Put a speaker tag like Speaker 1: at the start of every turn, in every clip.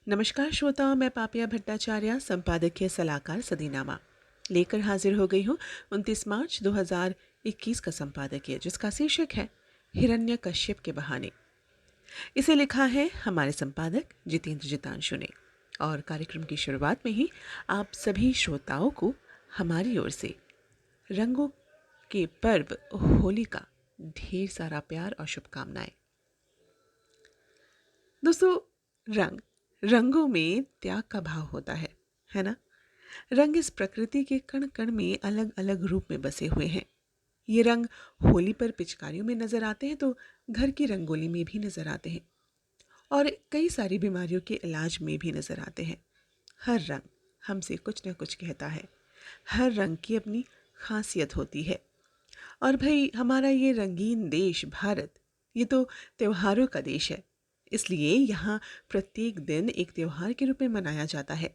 Speaker 1: नमस्कार श्रोताओं, मैं पापिया भट्टाचार्य संपादकीय सलाहकार सदीनामा लेकर हाजिर हो गई हूँ 29 मार्च 2021 का संपादकीय, जिसका शीर्षक है हिरण्यकश्यप के बहाने। इसे लिखा है हमारे संपादक जितेंद्र जितांशु ने। और कार्यक्रम की शुरुआत में ही आप सभी श्रोताओं को हमारी ओर से रंगों के पर्व होली का ढेर सारा प्यार और शुभकामनाएं। दोस्तों, रंगों में त्याग का भाव होता है ना। रंग इस प्रकृति के कण कण में अलग अलग रूप में बसे हुए हैं। ये रंग होली पर पिचकारियों में नजर आते हैं, तो घर की रंगोली में भी नजर आते हैं और कई सारी बीमारियों के इलाज में भी नजर आते हैं। हर रंग हमसे कुछ न कुछ कहता है। हर रंग की अपनी खासियत होती है। और भाई, हमारा ये रंगीन देश भारत, ये तो त्योहारों का देश है। इसलिए यहाँ प्रत्येक दिन एक त्योहार के रूप में मनाया जाता है।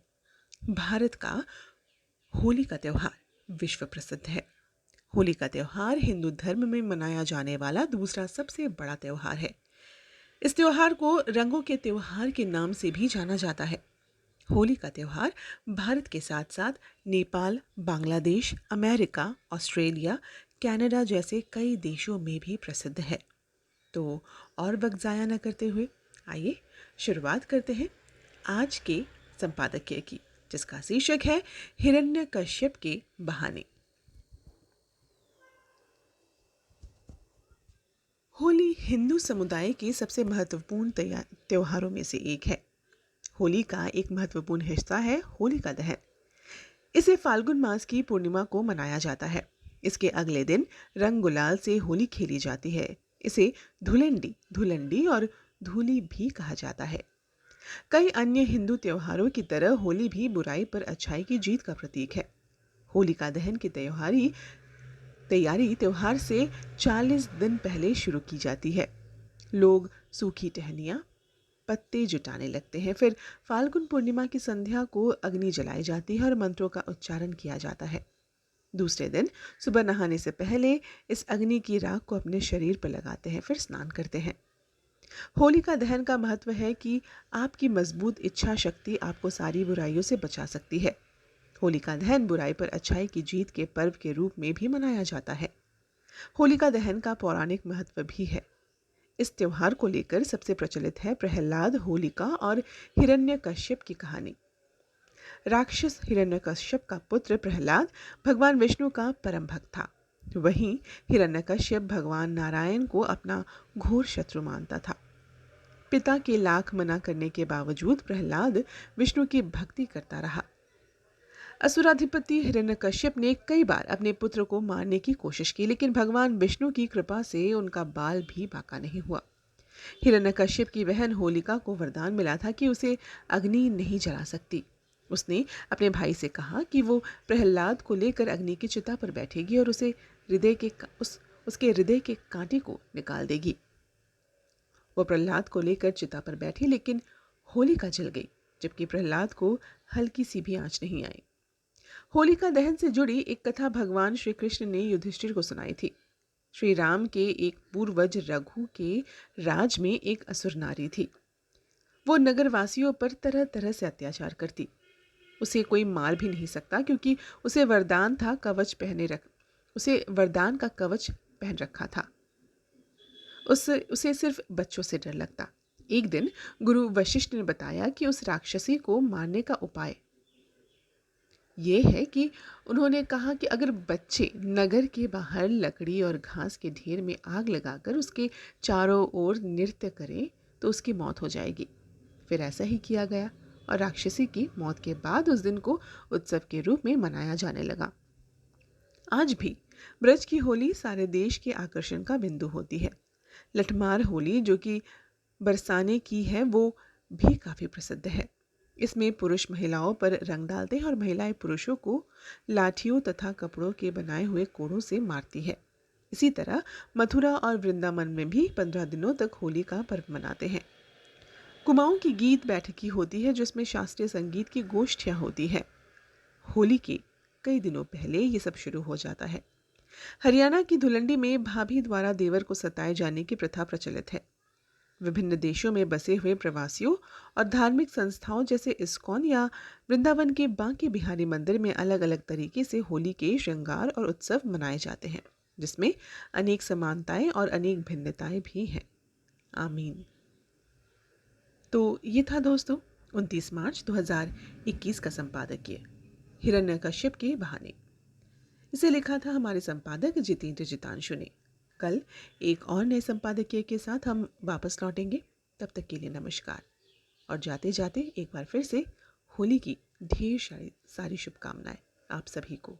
Speaker 1: भारत का होली का त्योहार विश्व प्रसिद्ध है। होली का त्योहार हिंदू धर्म में मनाया जाने वाला दूसरा सबसे बड़ा त्योहार है। इस त्योहार को रंगों के त्योहार के नाम से भी जाना जाता है। होली का त्योहार भारत के साथ साथ Nepal, Bangladesh, America, Australia, Canada जैसे कई देशों में भी प्रसिद्ध है। तो और वक्त ज़ाया न करते हुए आइए शुरुआत करते हैं आज के संपादकीय की, जिसका शीर्षक है हिरण्यकश्यप के बहाने। होली हिंदू समुदाय के सबसे महत्वपूर्ण त्योहारों में से एक है। होली का एक महत्वपूर्ण हिस्सा है होलिका दहन। इसे फाल्गुन मास की पूर्णिमा को मनाया जाता है। इसके अगले दिन रंग गुलाल से होली खेली जाती है। इसे धुलंडी धुलंडी और धूली भी कहा जाता है। कई अन्य हिंदू त्योहारों की तरह होली भी बुराई पर अच्छाई की जीत का प्रतीक है। होलिका दहन की तैयारी त्योहार से 40 दिन पहले शुरू की जाती है। लोग सूखी टहनियाँ, पत्ते जुटाने लगते हैं। फिर फाल्गुन पूर्णिमा की संध्या को अग्नि जलाई जाती है और मंत्रों का उच्चारण किया जाता है। दूसरे दिन सुबह नहाने से पहले इस अग्नि की राख को अपने शरीर पर लगाते हैं, फिर स्नान करते हैं। होलिका दहन का महत्व है कि आपकी मजबूत इच्छा शक्ति आपको सारी बुराइयों से बचा सकती है। होलिका दहन बुराई पर अच्छाई की जीत के पर्व के रूप में भी मनाया जाता है। होलिका दहन का पौराणिक महत्व भी है। इस त्योहार को लेकर सबसे प्रचलित है प्रहलाद, होलिका और हिरण्यकश्यप की कहानी। राक्षस हिरण्यकश्यप का पुत्र प्रहलाद भगवान विष्णु का परम भक्त था। वहीं हिरण्यकश्यप भगवान नारायण को अपना घोर शत्रु मानता था। पिता के लाख मना करने के बावजूद प्रहलाद विष्णु की भक्ति करता रहा। असुराधिपति हिरण्यकश्यप ने कई बार अपने पुत्र को मारने की कोशिश की, लेकिन भगवान विष्णु की कृपा से उनका बाल भी बांका नहीं हुआ। हिरण्यकश्यप की बहन होलिका को वरदान मिला था कि उसे अग्नि नहीं जला सकती। उसने अपने भाई से कहा कि वो प्रहलाद को लेकर अग्नि की चिता पर बैठेगी और उसके हृदय के कांटे को निकाल देगी। वो प्रहलाद को लेकर चिता पर बैठी, लेकिन होलिका जल गई, जबकि प्रहलाद को हल्की सी भी आंच नहीं आई। होलिका दहन से जुड़ी एक कथा भगवान श्री कृष्ण ने युधिष्ठिर को सुनाई थी। श्री राम के एक पूर्वज रघु के राज में एक असुर नारी थी। वो नगरवासियों पर तरह तरह से अत्याचार करती। उसे कोई मार भी नहीं सकता, क्योंकि उसे वरदान का कवच पहन रखा था। उसे सिर्फ बच्चों से डर लगता। एक दिन गुरु वशिष्ठ ने बताया कि उस राक्षसी को मारने का उपाय ये है कि उन्होंने कहा कि अगर बच्चे नगर के बाहर लकड़ी और घास के ढेर में आग लगाकर उसके चारों ओर नृत्य करें तो उसकी मौत हो जाएगी। फिर ऐसा ही किया गया और राक्षसी की मौत के बाद उस दिन को उत्सव के रूप में मनाया जाने लगा। आज भी ब्रज की होली सारे देश के आकर्षण का बिंदु होती है। लठमार होली, जो कि बरसाने की है, वो भी काफ़ी प्रसिद्ध है। इसमें पुरुष महिलाओं पर रंग डालते हैं और महिलाएं पुरुषों को लाठियों तथा कपड़ों के बनाए हुए कोड़ों से मारती है। इसी तरह मथुरा और वृंदावन में भी 15 दिनों तक होली का पर्व मनाते हैं। कुमाऊं की गीत बैठकी होती है, जिसमें शास्त्रीय संगीत की गोष्ठियां होती है। होली के कई दिनों पहले ये सब शुरू हो जाता है। हरियाणा की धुलंडी में भाभी द्वारा देवर को सताए जाने की प्रथा प्रचलित है। विभिन्न देशों में बसे हुए प्रवासियों और धार्मिक संस्थाओं जैसे इस्कॉन या वृंदावन के बांके बिहारी मंदिर में अलग अलग तरीके से होली के श्रृंगार और उत्सव मनाए जाते हैं, जिसमें अनेक समानताएं और अनेक भिन्नताएं भी हैं। आमीन। तो ये था दोस्तों 29 मार्च 2021 का संपादकीय हिरण्यकश्यप के बहाने। इसे लिखा था हमारे संपादक जितेंद्र जितांशु ने। कल एक और नए संपादकीय के साथ हम वापस लौटेंगे। तब तक के लिए नमस्कार। और जाते जाते एक बार फिर से होली की ढेर सारी शुभकामनाएं आप सभी को।